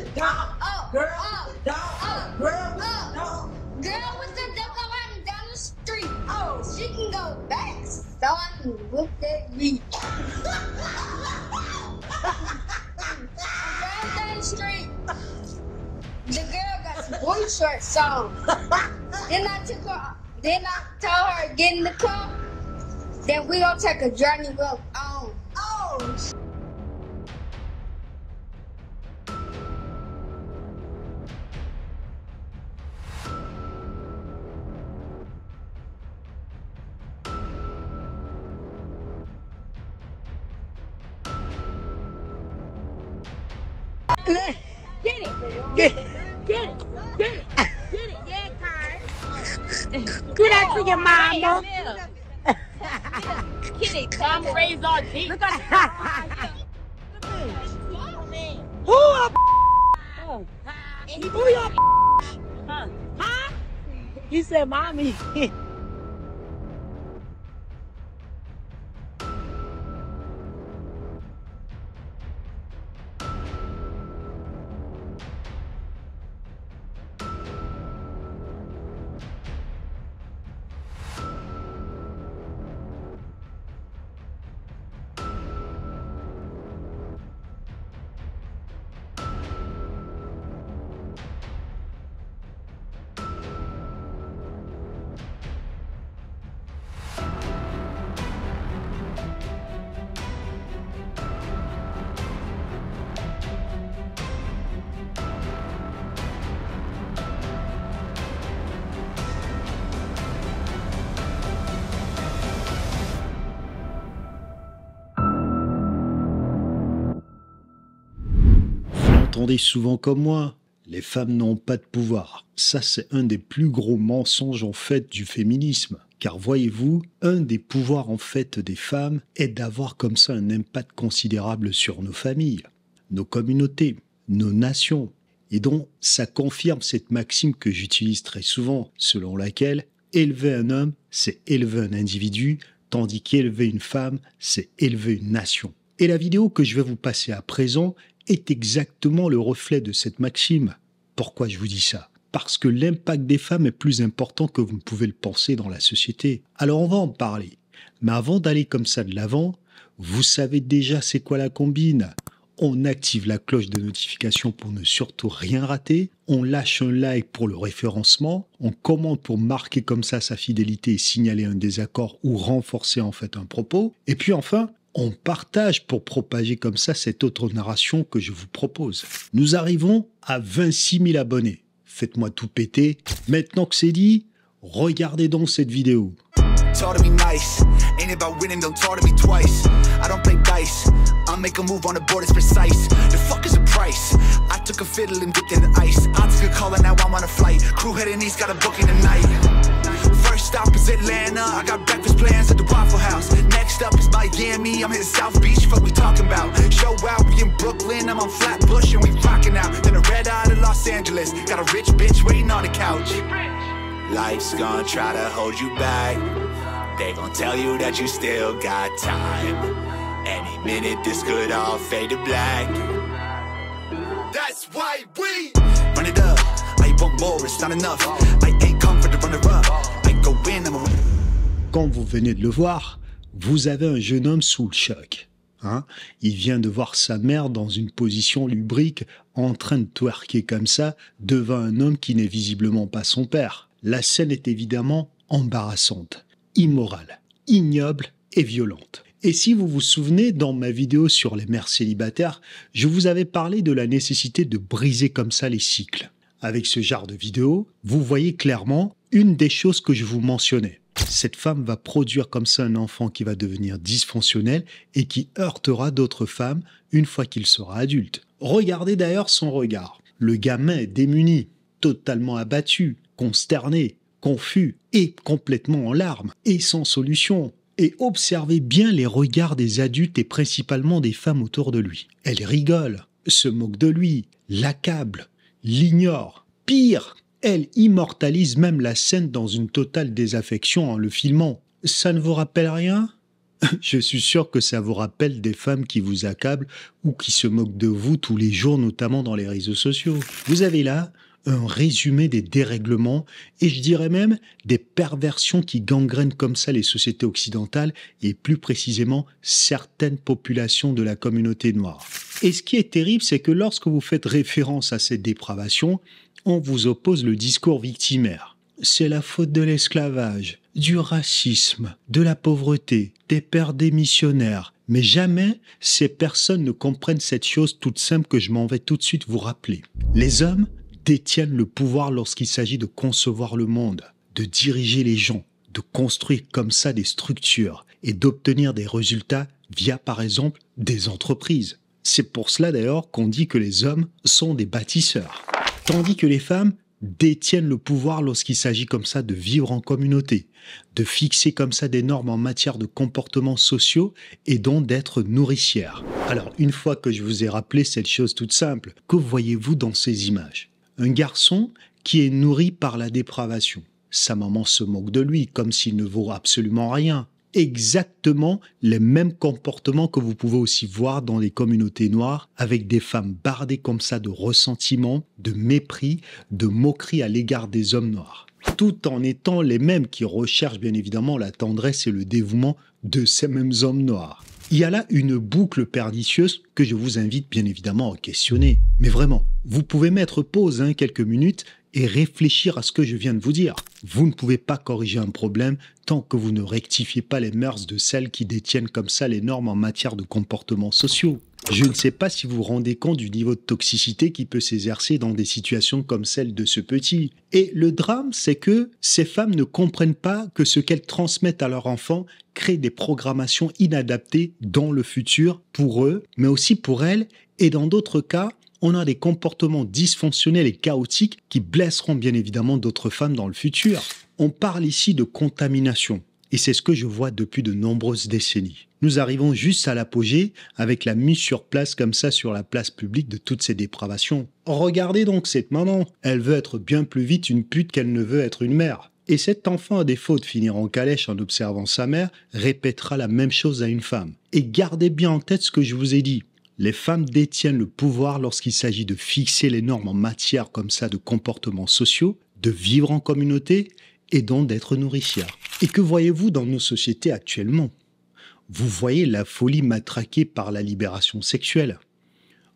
the dog. Girl with the dog. Girl with the dog. Girl with the dog running down the street. Oh, she can go fast. Son, look at me. Down the street. The girl got some boy shorts on. Then I told her get in the car. Then we gonna take a journey up on. Oh. Get it, get it, get it, get it, get it, yeah, Karen. Do that to your mama. Get it, come raise our dick. Look at that. Who a Who your Huh? He said, mommy. Entendez souvent comme moi, les femmes n'ont pas de pouvoir. Ça, c'est un des plus gros mensonges en fait du féminisme. Car voyez-vous, un des pouvoirs en fait des femmes est d'avoir comme ça un impact considérable sur nos familles, nos communautés, nos nations. Et donc, ça confirme cette maxime que j'utilise très souvent, selon laquelle élever un homme, c'est élever un individu, tandis qu'élever une femme, c'est élever une nation. Et la vidéo que je vais vous passer à présent est exactement le reflet de cette maxime. Pourquoi je vous dis ça? Parce que l'impact des femmes est plus important que vous ne pouvez le penser dans la société. Alors on va en parler. Mais avant d'aller comme ça de l'avant, vous savez déjà c'est quoi la combine? On active la cloche de notification pour ne surtout rien rater. On lâche un like pour le référencement. On commente pour marquer comme ça sa fidélité et signaler un désaccord ou renforcer en fait un propos. Et puis enfin, on partage pour propager comme ça cette autre narration que je vous propose. Nous arrivons à 26 000 abonnés. Faites-moi tout péter. Maintenant que c'est dit, regardez donc cette vidéo. Talk to me nice, ain't about winning, don't talk to me twice. I don't play dice, I make a move on the board, it's precise. The fuck is the price? I took a fiddle and dipped in the ice. I took a call and now I'm on a flight. Crew heading east, got a booking tonight. First stop is Atlanta, I got breakfast plans at the Waffle House. Next up is Miami, I'm hitting South Beach, fuck we talking about. Show out, we in Brooklyn, I'm on Flatbush and we rocking out. Then a red eye to Los Angeles, got a rich bitch waiting on the couch. Life's gonna try to hold you back. They gon' tell you that you still got time. Any minute this could all fade to black. That's why we run it up. I want more, it's not enough. I ain't come for the runner up. I go in, I'm a... Quand vous venez de le voir, vous avez un jeune homme sous le choc. Hein? Il vient de voir sa mère dans une position lubrique en train de twerker comme ça devant un homme qui n'est visiblement pas son père. La scène est évidemment embarrassante, immorale, ignoble et violente. Et si vous vous souvenez, dans ma vidéo sur les mères célibataires, je vous avais parlé de la nécessité de briser comme ça les cycles. Avec ce genre de vidéo, vous voyez clairement une des choses que je vous mentionnais. Cette femme va produire comme ça un enfant qui va devenir dysfonctionnel et qui heurtera d'autres femmes une fois qu'il sera adulte. Regardez d'ailleurs son regard. Le gamin est démuni, totalement abattu, consterné, confus et complètement en larmes et sans solution. Et observez bien les regards des adultes et principalement des femmes autour de lui. Elles rigolent, se moquent de lui, l'accablent, l'ignorent. Pire, elle immortalise même la scène dans une totale désaffection en le filmant. Ça ne vous rappelle rien? Je suis sûr que ça vous rappelle des femmes qui vous accablent ou qui se moquent de vous tous les jours, notamment dans les réseaux sociaux. Vous avez là un résumé des dérèglements et je dirais même des perversions qui gangrènent comme ça les sociétés occidentales et plus précisément certaines populations de la communauté noire. Et ce qui est terrible, c'est que lorsque vous faites référence à cette dépravation, on vous oppose le discours victimaire. C'est la faute de l'esclavage, du racisme, de la pauvreté, des pères démissionnaires. Mais jamais ces personnes ne comprennent cette chose toute simple que je m'en vais tout de suite vous rappeler. Les hommes détiennent le pouvoir lorsqu'il s'agit de concevoir le monde, de diriger les gens, de construire comme ça des structures et d'obtenir des résultats via par exemple des entreprises. C'est pour cela d'ailleurs qu'on dit que les hommes sont des bâtisseurs, tandis que les femmes détiennent le pouvoir lorsqu'il s'agit comme ça de vivre en communauté, de fixer comme ça des normes en matière de comportements sociaux et donc d'être nourricières. Alors une fois que je vous ai rappelé cette chose toute simple, que voyez-vous dans ces images ? Un garçon qui est nourri par la dépravation. Sa maman se moque de lui comme s'il ne vaut absolument rien. Exactement les mêmes comportements que vous pouvez aussi voir dans les communautés noires avec des femmes bardées comme ça de ressentiment, de mépris, de moquerie à l'égard des hommes noirs. Tout en étant les mêmes qui recherchent bien évidemment la tendresse et le dévouement de ces mêmes hommes noirs. Il y a là une boucle pernicieuse que je vous invite bien évidemment à questionner. Mais vraiment, vous pouvez mettre pause quelques minutes et réfléchir à ce que je viens de vous dire. Vous ne pouvez pas corriger un problème tant que vous ne rectifiez pas les mœurs de celles qui détiennent comme ça les normes en matière de comportements sociaux. Je ne sais pas si vous vous rendez compte du niveau de toxicité qui peut s'exercer dans des situations comme celle de ce petit. Et le drame, c'est que ces femmes ne comprennent pas que ce qu'elles transmettent à leurs enfants crée des programmations inadaptées dans le futur pour eux, mais aussi pour elles. Et dans d'autres cas, on a des comportements dysfonctionnels et chaotiques qui blesseront bien évidemment d'autres femmes dans le futur. On parle ici de contamination. Et c'est ce que je vois depuis de nombreuses décennies. Nous arrivons juste à l'apogée avec la mise sur place comme ça sur la place publique de toutes ces dépravations. Regardez donc cette maman. Elle veut être bien plus vite une pute qu'elle ne veut être une mère. Et cet enfant, à défaut de finir en calèche en observant sa mère, répétera la même chose à une femme. Et gardez bien en tête ce que je vous ai dit. Les femmes détiennent le pouvoir lorsqu'il s'agit de fixer les normes en matière comme ça de comportements sociaux, de vivre en communauté et donc d'être nourricières. Et que voyez-vous dans nos sociétés actuellement ? Vous voyez la folie matraquée par la libération sexuelle.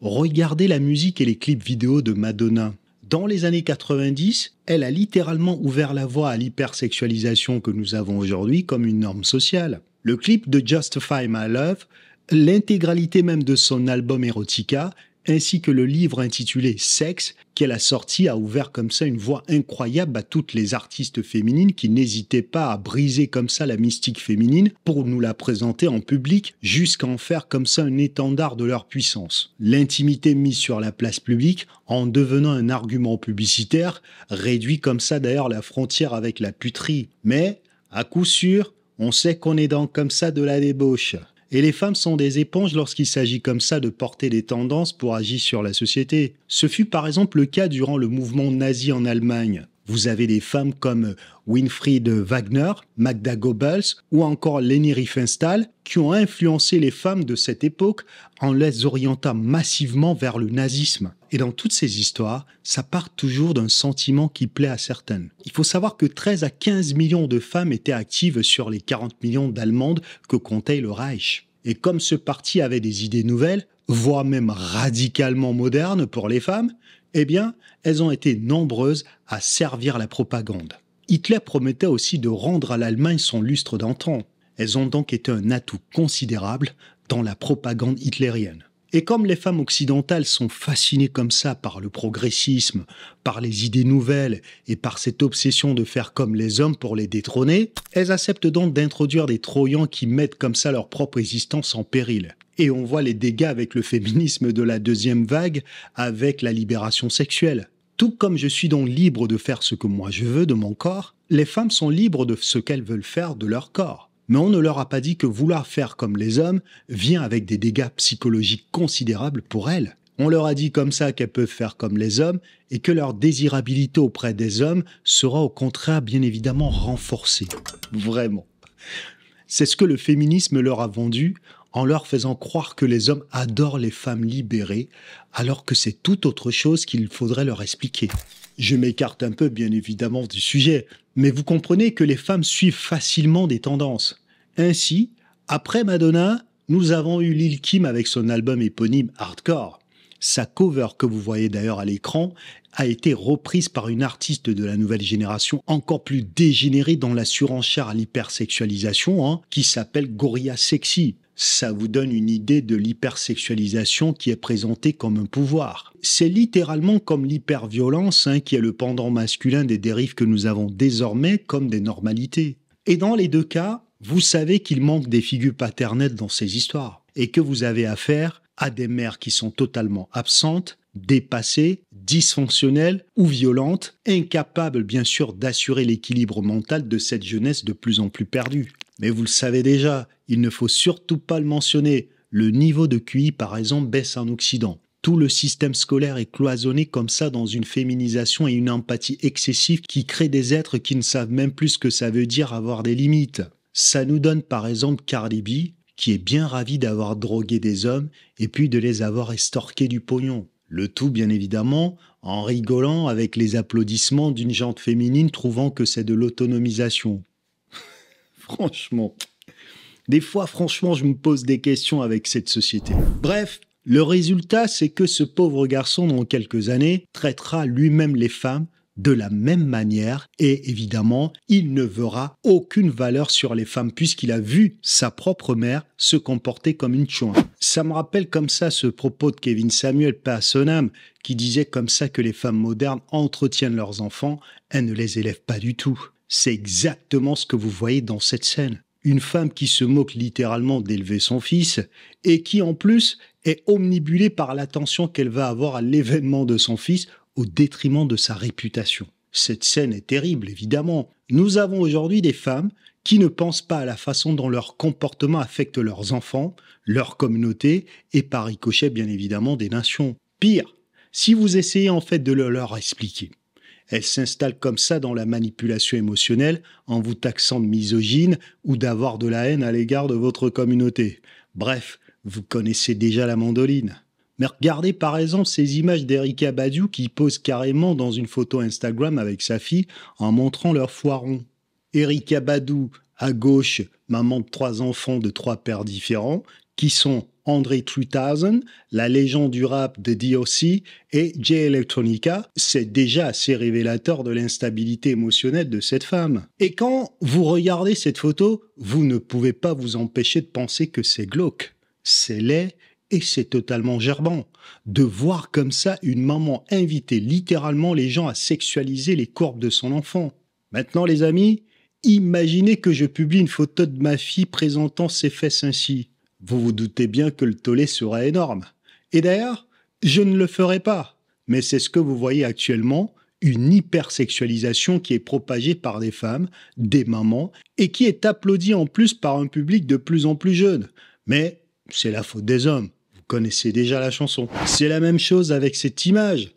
Regardez la musique et les clips vidéo de Madonna. Dans les années 90, elle a littéralement ouvert la voie à l'hypersexualisation que nous avons aujourd'hui comme une norme sociale. Le clip de Justify My Love, l'intégralité même de son album Erotica, ainsi que le livre intitulé Sexe qu'elle a sorti a ouvert comme ça une voie incroyable à toutes les artistes féminines qui n'hésitaient pas à briser comme ça la mystique féminine pour nous la présenter en public jusqu'à en faire comme ça un étendard de leur puissance. L'intimité mise sur la place publique en devenant un argument publicitaire réduit comme ça d'ailleurs la frontière avec la puterie. Mais à coup sûr, on sait qu'on est dans comme ça de la débauche. Et les femmes sont des éponges lorsqu'il s'agit comme ça de porter des tendances pour agir sur la société. Ce fut par exemple le cas durant le mouvement nazi en Allemagne. Vous avez des femmes comme Winfried Wagner, Magda Goebbels ou encore Leni Riefenstahl qui ont influencé les femmes de cette époque en les orientant massivement vers le nazisme. Et dans toutes ces histoires, ça part toujours d'un sentiment qui plaît à certaines. Il faut savoir que 13 à 15 millions de femmes étaient actives sur les 40 millions d'Allemandes que comptait le Reich. Et comme ce parti avait des idées nouvelles, voire même radicalement modernes pour les femmes, eh bien, elles ont été nombreuses à servir la propagande. Hitler promettait aussi de rendre à l'Allemagne son lustre d'antan. Elles ont donc été un atout considérable dans la propagande hitlérienne. Et comme les femmes occidentales sont fascinées comme ça par le progressisme, par les idées nouvelles et par cette obsession de faire comme les hommes pour les détrôner, elles acceptent donc d'introduire des Troyens qui mettent comme ça leur propre existence en péril. Et on voit les dégâts avec le féminisme de la deuxième vague, avec la libération sexuelle. Tout comme je suis donc libre de faire ce que moi je veux de mon corps, les femmes sont libres de ce qu'elles veulent faire de leur corps. Mais on ne leur a pas dit que vouloir faire comme les hommes vient avec des dégâts psychologiques considérables pour elles. On leur a dit comme ça qu'elles peuvent faire comme les hommes et que leur désirabilité auprès des hommes sera au contraire bien évidemment renforcée. Vraiment. C'est ce que le féminisme leur a vendu en leur faisant croire que les hommes adorent les femmes libérées, alors que c'est tout autre chose qu'il faudrait leur expliquer. Je m'écarte un peu bien évidemment du sujet, mais vous comprenez que les femmes suivent facilement des tendances. Ainsi, après Madonna, nous avons eu Lil Kim avec son album éponyme Hardcore. Sa cover, que vous voyez d'ailleurs à l'écran, a été reprise par une artiste de la nouvelle génération encore plus dégénérée dans la surenchère à l'hypersexualisation, qui s'appelle Gorilla Sexy. Ça vous donne une idée de l'hypersexualisation qui est présentée comme un pouvoir. C'est littéralement comme l'hyperviolence, qui est le pendant masculin des dérives que nous avons désormais comme des normalités. Et dans les deux cas, vous savez qu'il manque des figures paternelles dans ces histoires et que vous avez affaire à des mères qui sont totalement absentes, dépassées, dysfonctionnelles ou violentes, incapables bien sûr d'assurer l'équilibre mental de cette jeunesse de plus en plus perdue. Mais vous le savez déjà, il ne faut surtout pas le mentionner, le niveau de QI par exemple baisse en Occident. Tout le système scolaire est cloisonné comme ça dans une féminisation et une empathie excessive qui créent des êtres qui ne savent même plus ce que ça veut dire avoir des limites. Ça nous donne par exemple Cardi B, qui est bien ravie d'avoir drogué des hommes et puis de les avoir estorqués du pognon. Le tout, bien évidemment, en rigolant avec les applaudissements d'une gente féminine trouvant que c'est de l'autonomisation. Franchement. Des fois, franchement, je me pose des questions avec cette société. Bref, le résultat, c'est que ce pauvre garçon, dans quelques années, traitera lui-même les femmes de la même manière et évidemment, il ne verra aucune valeur sur les femmes puisqu'il a vu sa propre mère se comporter comme une chouin. Ça me rappelle comme ça ce propos de Kevin Samuel, paix à son âme, qui disait comme ça que les femmes modernes entretiennent leurs enfants, elles ne les élèvent pas du tout. C'est exactement ce que vous voyez dans cette scène. Une femme qui se moque littéralement d'élever son fils et qui en plus est omnibulée par l'attention qu'elle va avoir à l'événement de son fils au détriment de sa réputation. Cette scène est terrible, évidemment. Nous avons aujourd'hui des femmes qui ne pensent pas à la façon dont leur comportement affecte leurs enfants, leur communauté et par ricochet, bien évidemment, des nations. Pire, si vous essayez en fait de le leur expliquer, elles s'installent comme ça dans la manipulation émotionnelle en vous taxant de misogyne ou d'avoir de la haine à l'égard de votre communauté. Bref, vous connaissez déjà la mandoline. Mais regardez par exemple ces images d'Erykah Badu qui pose carrément dans une photo Instagram avec sa fille en montrant leur foiron. Erykah Badu, à gauche, maman de 3 enfants de 3 pères différents, qui sont Andre 3000, la légende du rap de DOC et Jay Electronica, c'est déjà assez révélateur de l'instabilité émotionnelle de cette femme. Et quand vous regardez cette photo, vous ne pouvez pas vous empêcher de penser que c'est glauque, c'est laid, et c'est totalement gerbant de voir comme ça une maman inviter littéralement les gens à sexualiser les courbes de son enfant. Maintenant les amis, imaginez que je publie une photo de ma fille présentant ses fesses ainsi. Vous vous doutez bien que le tollé sera énorme. Et d'ailleurs, je ne le ferai pas. Mais c'est ce que vous voyez actuellement, une hypersexualisation qui est propagée par des femmes, des mamans, et qui est applaudie en plus par un public de plus en plus jeune. Mais c'est la faute des hommes. Vous connaissez déjà la chanson. C'est la même chose avec cette image.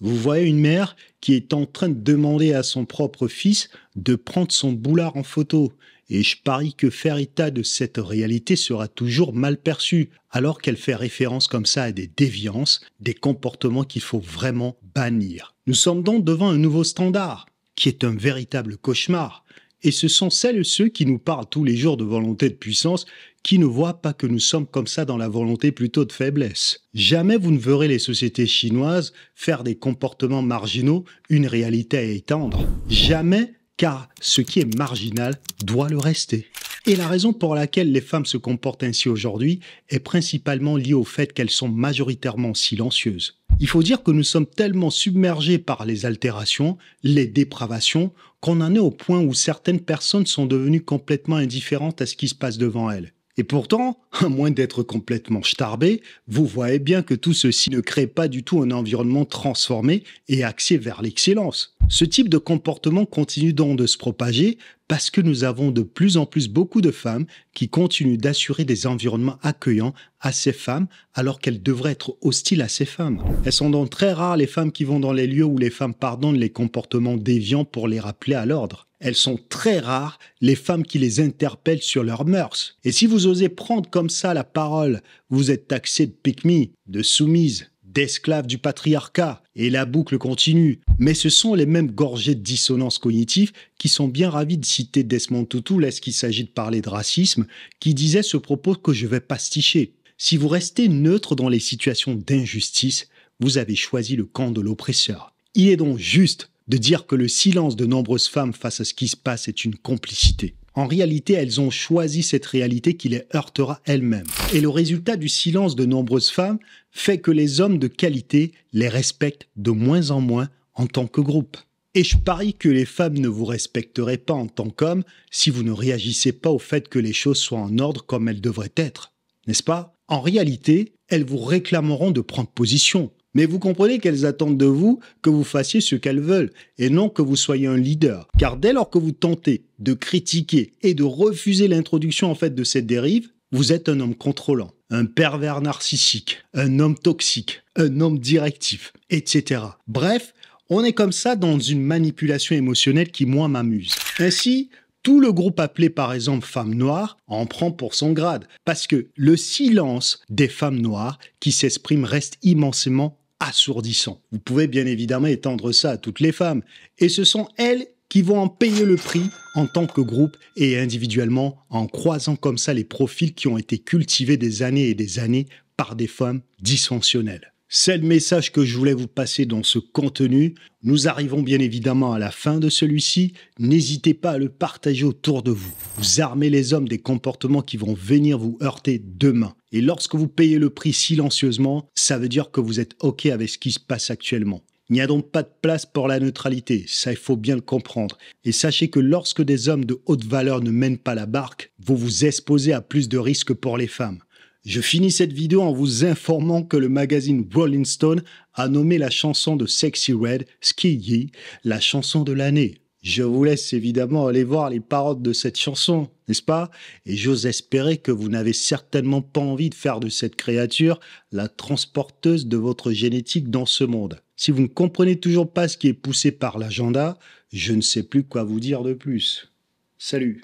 Vous voyez une mère qui est en train de demander à son propre fils de prendre son boulard en photo. Et je parie que faire état de cette réalité sera toujours mal perçu, alors qu'elle fait référence comme ça à des déviances, des comportements qu'il faut vraiment bannir. Nous sommes donc devant un nouveau standard, qui est un véritable cauchemar. Et ce sont celles et ceux qui nous parlent tous les jours de volonté de puissance, qui ne voient pas que nous sommes comme ça dans la volonté plutôt de faiblesse. Jamais vous ne verrez les sociétés chinoises faire des comportements marginaux une réalité à étendre. Jamais, car ce qui est marginal doit le rester. Et la raison pour laquelle les femmes se comportent ainsi aujourd'hui est principalement liée au fait qu'elles sont majoritairement silencieuses. Il faut dire que nous sommes tellement submergés par les altérations, les dépravations, qu'on en est au point où certaines personnes sont devenues complètement indifférentes à ce qui se passe devant elles. Et pourtant, à moins d'être complètement starbé, vous voyez bien que tout ceci ne crée pas du tout un environnement transformé et axé vers l'excellence. Ce type de comportement continue donc de se propager parce que nous avons de plus en plus beaucoup de femmes qui continuent d'assurer des environnements accueillants à ces femmes alors qu'elles devraient être hostiles à ces femmes. Elles sont donc très rares les femmes qui vont dans les lieux où les femmes pardonnent les comportements déviants pour les rappeler à l'ordre. elles sont très rares, les femmes qui les interpellent sur leurs mœurs. Et si vous osez prendre comme ça la parole, vous êtes taxé de pick-me, de soumise, d'esclave du patriarcat, et la boucle continue. Mais ce sont les mêmes gorgées de dissonance cognitive qui sont bien ravis de citer Desmond Tutu lorsqu'il s'agit de parler de racisme, qui disait ce propos que je vais pasticher. Si vous restez neutre dans les situations d'injustice, vous avez choisi le camp de l'oppresseur. Il est donc juste de dire que le silence de nombreuses femmes face à ce qui se passe est une complicité. En réalité, elles ont choisi cette réalité qui les heurtera elles-mêmes. Et le résultat du silence de nombreuses femmes fait que les hommes de qualité les respectent de moins en tant que groupe. Et je parie que les femmes ne vous respecteraient pas en tant qu'hommes si vous ne réagissez pas au fait que les choses soient en ordre comme elles devraient être. N'est-ce pas? En réalité, elles vous réclameront de prendre position. Mais vous comprenez qu'elles attendent de vous que vous fassiez ce qu'elles veulent et non que vous soyez un leader. Car dès lors que vous tentez de critiquer et de refuser l'introduction de cette dérive, vous êtes un homme contrôlant, un pervers narcissique, un homme toxique, un homme directif, etc. Bref, on est comme ça dans une manipulation émotionnelle qui, moi, m'amuse. Ainsi, tout le groupe appelé par exemple Femmes Noires en prend pour son grade, parce que le silence des femmes noires qui s'expriment reste immensément assourdissant. Vous pouvez bien évidemment étendre ça à toutes les femmes, et ce sont elles qui vont en payer le prix en tant que groupe et individuellement en croisant comme ça les profils qui ont été cultivés des années et des années par des femmes dysfonctionnelles. C'est le message que je voulais vous passer dans ce contenu. Nous arrivons bien évidemment à la fin de celui-ci. N'hésitez pas à le partager autour de vous. Vous armez les hommes des comportements qui vont venir vous heurter demain. Et lorsque vous payez le prix silencieusement, ça veut dire que vous êtes OK avec ce qui se passe actuellement. Il n'y a donc pas de place pour la neutralité, ça il faut bien le comprendre. Et sachez que lorsque des hommes de haute valeur ne mènent pas la barque, vous vous exposez à plus de risques pour les femmes. Je finis cette vidéo en vous informant que le magazine Rolling Stone a nommé la chanson de Sexyy Red, Skiyy, la chanson de l'année. Je vous laisse évidemment aller voir les paroles de cette chanson, n'est-ce pas? Et j'ose espérer que vous n'avez certainement pas envie de faire de cette créature la transporteuse de votre génétique dans ce monde. Si vous ne comprenez toujours pas ce qui est poussé par l'agenda, je ne sais plus quoi vous dire de plus. Salut!